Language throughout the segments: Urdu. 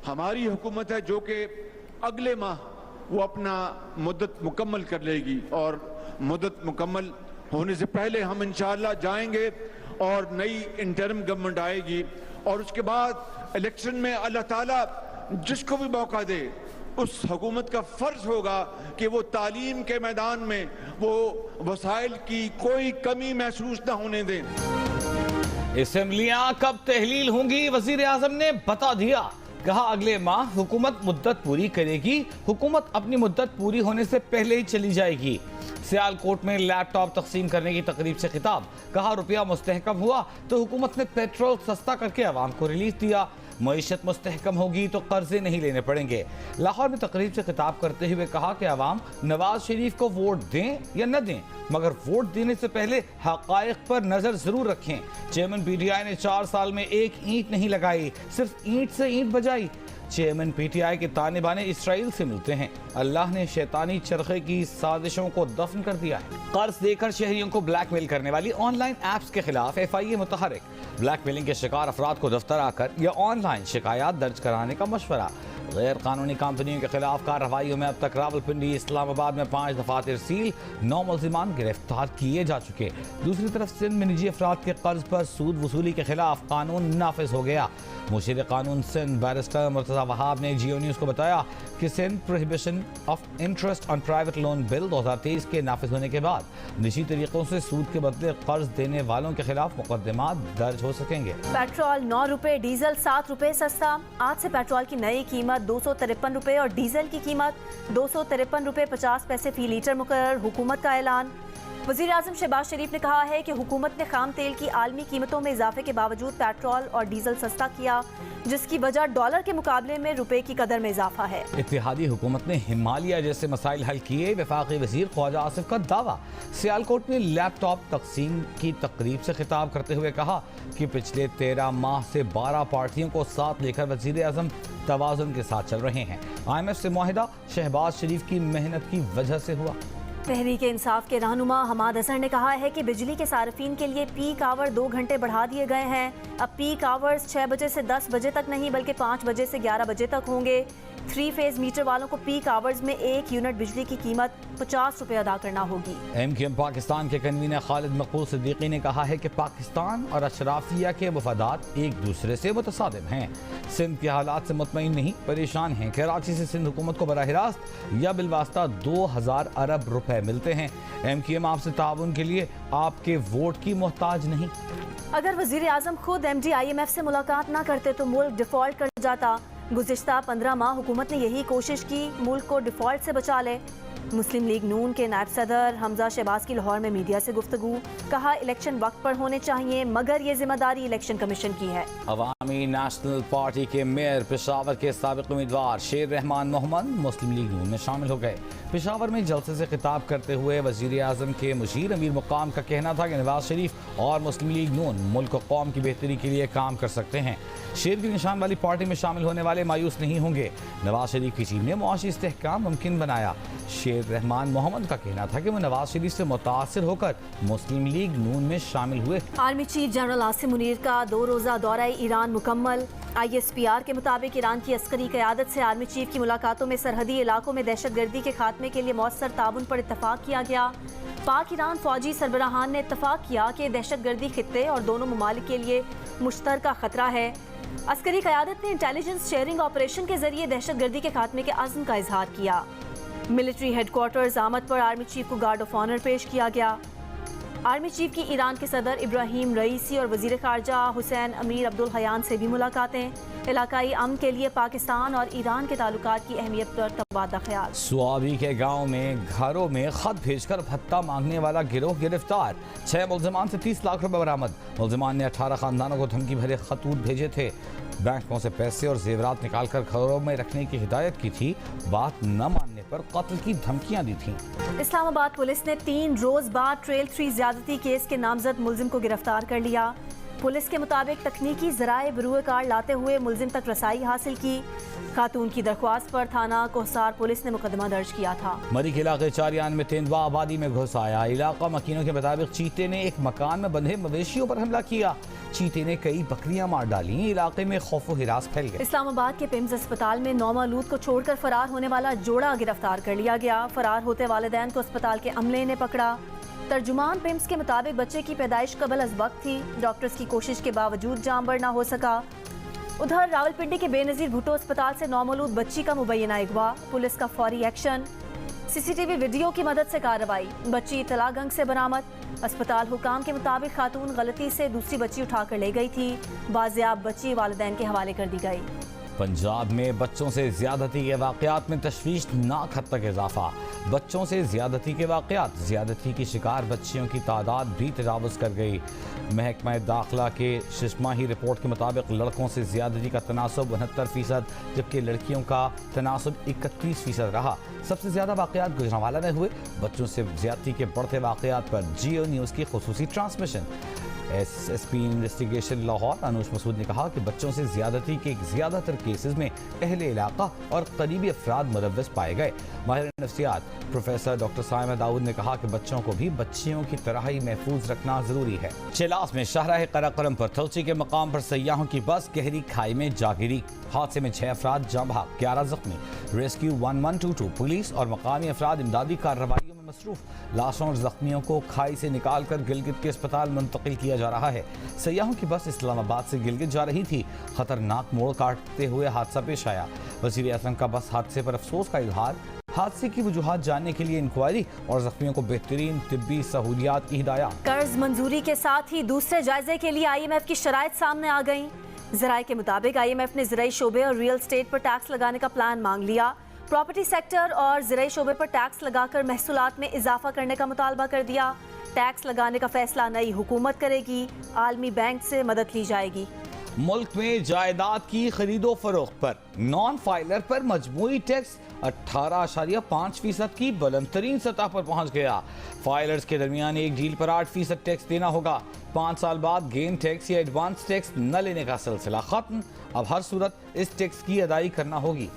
ہماری حکومت ہے جو کہ اگلے ماہ وہ اپنا مدت مکمل کر لے گی، اور مدت مکمل ہونے سے پہلے ہم انشاءاللہ جائیں گے اور نئی انٹرم گورنمنٹ آئے گی، اور اس کے بعد الیکشن میں اللہ تعالیٰ جس کو بھی موقع دے اس حکومت کا فرض ہوگا کہ وہ تعلیم کے میدان میں وہ وسائل کی کوئی کمی محسوس نہ ہونے دیں۔ اسمبلیاں کب تحلیل ہوں گی؟ وزیر اعظم نے بتا دیا، کہا اگلے ماہ حکومت مدت پوری کرے گی، حکومت اپنی مدت پوری ہونے سے پہلے ہی چلی جائے گی۔ سیالکوٹ میں لیپ ٹاپ تقسیم کرنے کی تقریب سے خطاب، کہا روپیہ مستحکم ہوا تو حکومت نے پیٹرول سستا کر کے عوام کو ریلیف دیا، معیشت مستحکم ہوگی تو قرضے نہیں لینے پڑیں گے۔ لاہور میں تقریب سے خطاب کرتے ہوئے کہا کہ عوام نواز شریف کو ووٹ دیں یا نہ دیں، مگر ووٹ دینے سے پہلے حقائق پر نظر ضرور رکھیں۔ چیئرمین پی ٹی آئی نے 4 سال میں ایک اینٹ نہیں لگائی، صرف اینٹ سے اینٹ بجائی۔ چیئرمین پی ٹی آئی کے تانے بانے اسرائیل سے ملتے ہیں، اللہ نے شیطانی چرخے کی سازشوں کو دفن کر دیا ہے۔ قرض دے کر شہریوں کو بلیک میل کرنے والی آن لائن ایپس کے خلاف ایف آئی اے متحرک، بلیک میلنگ کے شکار افراد کو دفتر آ کر یا آن لائن شکایات درج کرانے کا مشورہ۔ غیر قانونی کمپنیوں کے خلاف کارروائیوں میں اب تک راولپنڈی، اسلام آباد میں 5 دفاتر سیل، 9 ملزمان گرفتار کیے جا چکے۔ دوسری طرف سندھ میں نجی افراد کے قرض پر سود وصولی کے خلاف قانون نافذ ہو گیا۔ مشیر قانون سندھ بیرسٹر مرتضی وہاب نے جیو نیوز کو بتایا کہ Sindh prohibition of interest on private loan bill 2023 کے نافذ ہونے کے بعد نجی طریقوں سے سود کے بدلے قرض دینے والوں کے خلاف مقدمات درج ہو سکیں گے۔ پیٹرول 9 روپے، ڈیزل 7 روپے سستا۔ آج سے پیٹرول کی نئی قیمت 253 روپے اور ڈیزل کی قیمت 253 روپے 50 پیسے فی لیٹر مقرر، حکومت کا اعلان۔ وزیر اعظم شہباز شریف نے کہا ہے کہ حکومت نے خام تیل کی عالمی قیمتوں میں اضافے کے باوجود پیٹرول اور ڈیزل سستا کیا، جس کی وجہ ڈالر کے مقابلے میں روپے کی قدر میں اضافہ ہے۔ اتحادی حکومت نے ہمالیہ جیسے مسائل حل کیے، وفاقی وزیر خواجہ آصف کا دعویٰ۔ سیالکوٹ میں لیپ ٹاپ تقسیم کی تقریب سے خطاب کرتے ہوئے کہا کہ پچھلے 13 ماہ سے 12 پارٹیوں کو ساتھ لے کر وزیر اعظم توازن کے ساتھ چل رہے ہیں۔ آئی ایم ایف سے معاہدہ شہباز شریف کی محنت کی وجہ سے ہوا۔ تحریک انصاف کے رہنما حماد اظہر نے کہا ہے کہ بجلی کے صارفین کے لیے پیک آور 2 گھنٹے بڑھا دیے گئے ہیں۔ اب پیک آورز 6 بجے سے 10 بجے تک نہیں بلکہ 5 بجے سے 11 بجے تک ہوں گے۔ 3 فیز میٹر والوں کو پیک آورز میں 1 یونٹ بجلی کی قیمت 50 روپے ادا کرنا ہوگی۔ ایم کیو ایم پاکستان کے کنوینر خالد مقبول صدیقی نے کہا ہے کہ پاکستان اور اشرافیہ کے مفادات ایک دوسرے سے متصادم ہیں۔ سندھ کے حالات سے مطمئن نہیں، پریشان ہیں۔ کراچی سے سندھ حکومت کو براہ راست یا بالواسطہ 2000 ارب روپے ملتے ہیں۔ ایم کیو ایم آپ سے تعاون کے لیے آپ کے ووٹ کی محتاج نہیں۔ اگر وزیر اعظم خود M D I M F سے ملاقات نہ کرتے تو ملک ڈیفالٹ کر جاتا۔ گزشتہ 15 ماہ حکومت نے یہی کوشش کی ملک کو ڈیفالٹ سے بچا لے۔ مسلم لیگ نون کے نائب صدر حمزہ شہباز کی لاہور میں میڈیا سے گفتگو، کہا الیکشن وقت پر ہونے چاہیے مگر یہ ذمہ داری الیکشن کمیشن کی ہے۔ عوامی نیشنل پارٹی کے میئر پشاور کے سابق امیدوار شیر رحمان محمد مسلم لیگ نون میں شامل ہو گئے۔ پشاور میں جلسے سے خطاب کرتے ہوئے وزیر اعظم کے مشیر امیر مقام کا کہنا تھا کہ نواز شریف اور مسلم لیگ نون ملک و قوم کی بہتری کے لیے کام کر سکتے ہیں۔ شیر کی نشان والی پارٹی میں شامل ہونے والے مایوس نہیں ہوں گے۔ نواز شریف کی ٹیم نے معاشی استحکام ممکن بنایا۔ شیر رحمان محمد کا کہنا تھا کہ وہ نواز شریف سے متاثر ہو کر مسلم لیگ نون میں شامل ہوئے۔ Army chief general Asim Munir کا 2 روزہ دورہ ایران مکمل۔ آئی ایس پی آر کے مطابق ایران کی عسکری قیادت سے آرمی چیف کی ملاقاتوں میں سرحدی علاقوں میں دہشت گردی کے خاتمے کے لیے مؤثر تعاون پر اتفاق کیا گیا۔ پاک ایران فوجی سربراہان نے اتفاق کیا کہ دہشت گردی خطے اور دونوں ممالک کے لیے مشترکہ خطرہ ہے۔ عسکری قیادت نے انٹیلیجنس شیئرنگ آپریشن کے ذریعے دہشت گردی کے خاتمے کے عزم کا اظہار کیا۔ ملٹری ہیڈ کوارٹرز آمد پر آرمی چیف کو گارڈ آف آنر پیش کیا گیا۔ آرمی چیف کی ایران کے صدر ابراہیم رئیسی اور وزیر خارجہ حسین امیر عبدالحیان سے بھی ملاقاتیں۔ علاقائی امن کے لیے پاکستان اور ایران کے تعلقات کی اہمیت پر تبادلہ خیال۔ سوابی کے گاؤں میں گھروں میں خط بھیج کر بھتہ مانگنے والا گروہ گرفتار، 6 ملزمان سے 30 لاکھ روپے برآمد۔ ملزمان نے 18 خاندانوں کو دھمکی بھرے خطوط بھیجے تھے، بینکوں سے پیسے اور زیورات نکال کر گھروں میں رکھنے کی ہدایت کی تھی، بات نہ ماننے پر قتل کی دھمکیاں دی تھیں۔ اسلام آباد پولیس نے 3 روز بعد ٹریل 3 زیادتی کیس کے نامزد ملزم کو گرفتار کر لیا۔ پولیس کے مطابق تکنیکی ذرائع بروئے کار لاتے ہوئے ملزم تک رسائی حاصل کی۔ خاتون کی درخواست پر تھانہ کوہسار پولیس نے مقدمہ درج کیا تھا۔ مری کے علاقے چاریان میں تیندوا آبادی میں گھس آیا۔ علاقہ مکینوں کے مطابق چیتے نے ایک مکان میں بندھے مویشیوں پر حملہ کیا۔ چیتے نے کئی بکریاں مار ڈالی، علاقے میں خوف و ہراس پھیل گئے۔ اسلام آباد کے پیمز اسپتال میں نومولود کو چھوڑ کر فرار ہونے والا جوڑا گرفتار کر لیا گیا۔ فرار ہوتے والدین کو اسپتال کے عملے نے پکڑا۔ ترجمان پیمز کے مطابق بچے کی پیدائش قبل از وقت تھی، ڈاکٹرز کی کوشش کے باوجود جان بر نہ ہو سکا۔ ادھر راولپنڈی کے بے نظیر بھٹو اسپتال سے نومولود بچی کا مبینہ اغوا، پولیس کا فوری ایکشن، سی سی ٹی وی ویڈیو کی مدد سے کارروائی، بچی اطلاع گنگ سے برآمد۔ اسپتال حکام کے مطابق خاتون غلطی سے دوسری بچی اٹھا کر لے گئی تھی، بازیاب بچی والدین کے حوالے کر دی گئی۔ پنجاب میں بچوں سے زیادتی کے واقعات میں تشویشناک حد تک اضافہ، بچوں سے زیادتی کے واقعات، زیادتی کی شکار بچیوں کی تعداد بھی تجاوز کر گئی۔ محکمہ داخلہ کے 6 ماہی رپورٹ کے مطابق لڑکوں سے زیادتی کا تناسب 69%، جبکہ لڑکیوں کا تناسب 31% رہا۔ سب سے زیادہ واقعات گوجرانوالہ میں ہوئے۔ بچوں سے زیادتی کے بڑھتے واقعات پر جیو نیوز کی خصوصی transmission. S P investigation Lahore Anoosh Masood نے کہا کہ بچوں سے زیادتی کے زیادہ تر کیسز میں اہل علاقہ اور قریبی افراد ملوث پائے گئے۔ ماہر نفسیات پروفیسر ڈاکٹر سائمہ داؤد نے کہا کہ بچوں کو بھی بچیوں کی طرح ہی محفوظ رکھنا ضروری ہے۔ چیلاس میں شاہراہ قراقرم پر تھلچی کے مقام پر سیاحوں کی بس گہری کھائی میں جا گری، حادثے میں 6 افراد جاں بحق، 11 زخمی۔ ریسکیو 1122 پولیس اور مقامی افراد امدادی کارروائیوں میں مصروف، لاشوں اور زخمیوں کو کھائی سے نکال کر گلگت کے اسپتال منتقل کیا جا رہا ہے۔ سیاحوں کی بس اسلام آباد سے گلگت جا رہی تھی، خطرناک موڑ کاٹتے ہوئے حادثہ پیش آیا۔ وزیر اعظم کا بس حادثے پر افسوس کا اظہار، حادثے کی وجوہات جاننے کے لیے انکوائری اور زخمیوں کو بہترین طبی سہولیات کی ہدایات۔ قرض منظوری کے ساتھ ہی دوسرے جائزے کے لیے IMF کی شرائط سامنے آ گئیں۔ ذرائع کے مطابق IMF نے زرعی شعبے اور ریل اسٹیٹ پر ٹیکس لگانے کا پلان مانگ لیا۔ پراپرٹی سیکٹر اور زرعی شعبے پر ٹیکس لگا کر محصولات میں اضافہ کرنے کا مطالبہ کر دیا۔ ٹیکس لگانے کا فیصلہ نئی حکومت کرے گی، عالمی بینک سے مدد لی جائے گی۔ ملک میں جائیداد کی خرید و فروخت پر نان فائلر پر مجموعی ٹیکس 18.5% کی بلند ترین سطح پر پہنچ گیا۔ فائلرز کے درمیان ایک ڈیل پر 8% ٹیکس دینا ہوگا۔ 5 سال بعد گین ٹیکس یا ایڈوانس ٹیکس نہ لینے کا سلسلہ ختم، اب ہر صورت اس ٹیکس کی ادائیگی کرنا ہوگی۔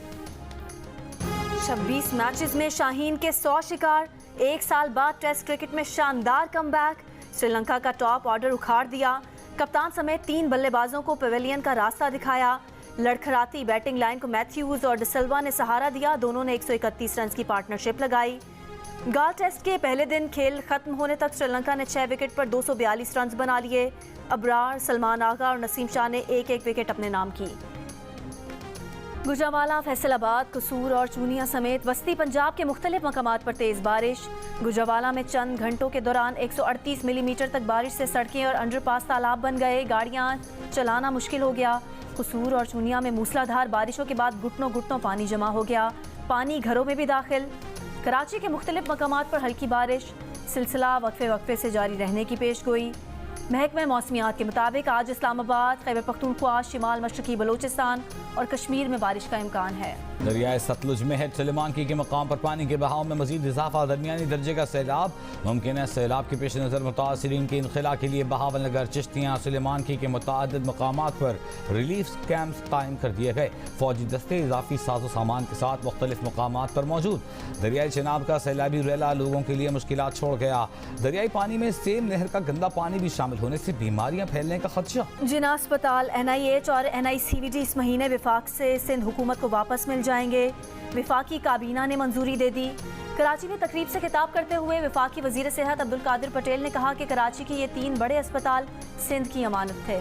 26 میچز میں شاہین کے 100 شکار، 1 سال بعد ٹیسٹ کرکٹ میں شاندار کم بیک، سری لنکا کا ٹاپ آرڈر اکھاڑ دیا، کپتان سمیت 3 بلے بازوں کو پیویلین کا راستہ دکھایا، لڑکھڑاتی بیٹنگ لائن کو میتھیوز اور ڈسلوا نے سہارا دیا، دونوں نے 131 رنز کی پارٹنرشپ لگائی۔ گال ٹیسٹ کے پہلے دن کھیل ختم ہونے تک سری لنکا نے 6 وکٹ پر 242 رنز بنا لیے، ابرار، سلمان آغا اور نسیم شاہ نے ایک ایک وکٹ اپنے نام کی۔ گوجرانوالہ، فیصل آباد، قصور اور چونیا سمیت وسطی پنجاب کے مختلف مقامات پر تیز بارش۔ گوجرانوالہ میں چند گھنٹوں کے دوران 138 ملی میٹر تک بارش سے سڑکیں اور انڈر پاس تالاب بن گئے، گاڑیاں چلانا مشکل ہو گیا۔ قصور اور چونیا میں موسلادھار بارشوں کے بعد گھٹنوں گھٹنوں پانی جمع ہو گیا، پانی گھروں میں بھی داخل۔ کراچی کے مختلف مقامات پر ہلکی بارش، سلسلہ وقفے وقفے سے جاری رہنے کی پیش گوئی۔ محکمہ موسمیات کے مطابق آج اسلام آباد، خیبر پختونخوا، شمال مشرقی بلوچستان اور کشمیر میں بارش کا امکان ہے۔ دریائے ستلج میں سلیمان کی کے مقام پر پانی کے بہاؤ میں مزید اضافہ، درمیانی درجے کا سیلاب ممکن ہے۔ سیلاب کے پیش نظر متاثرین کے انخلاء کے لیے بہاول نگر، چشتیاں، سلیمان کی کے متعدد مقامات پر ریلیف کیمپس قائم کر دیے گئے۔ فوجی دستے اضافی ساز و سامان کے ساتھ مختلف مقامات پر موجود۔ دریائے چناب کا سیلابی ریلا لوگوں کے لیے مشکلات چھوڑ گیا۔ دریائی پانی میں سیم نہر کا گندا پانی بھی شامل ہونے سے بیماریاں پھیلنے کا خدشہ۔ جناح اسپتال، NIH اور NICVD اس مہینے وفاق سے سندھ حکومت کو واپس مل جائیں گے، وفاقی کابینہ نے منظوری دے دی۔ کراچی میں تقریب سے خطاب کرتے ہوئے وفاقی وزیر صحت عبدالقادر پٹیل نے کہا کہ کراچی کے یہ 3 بڑے اسپتال سندھ کی امانت تھے۔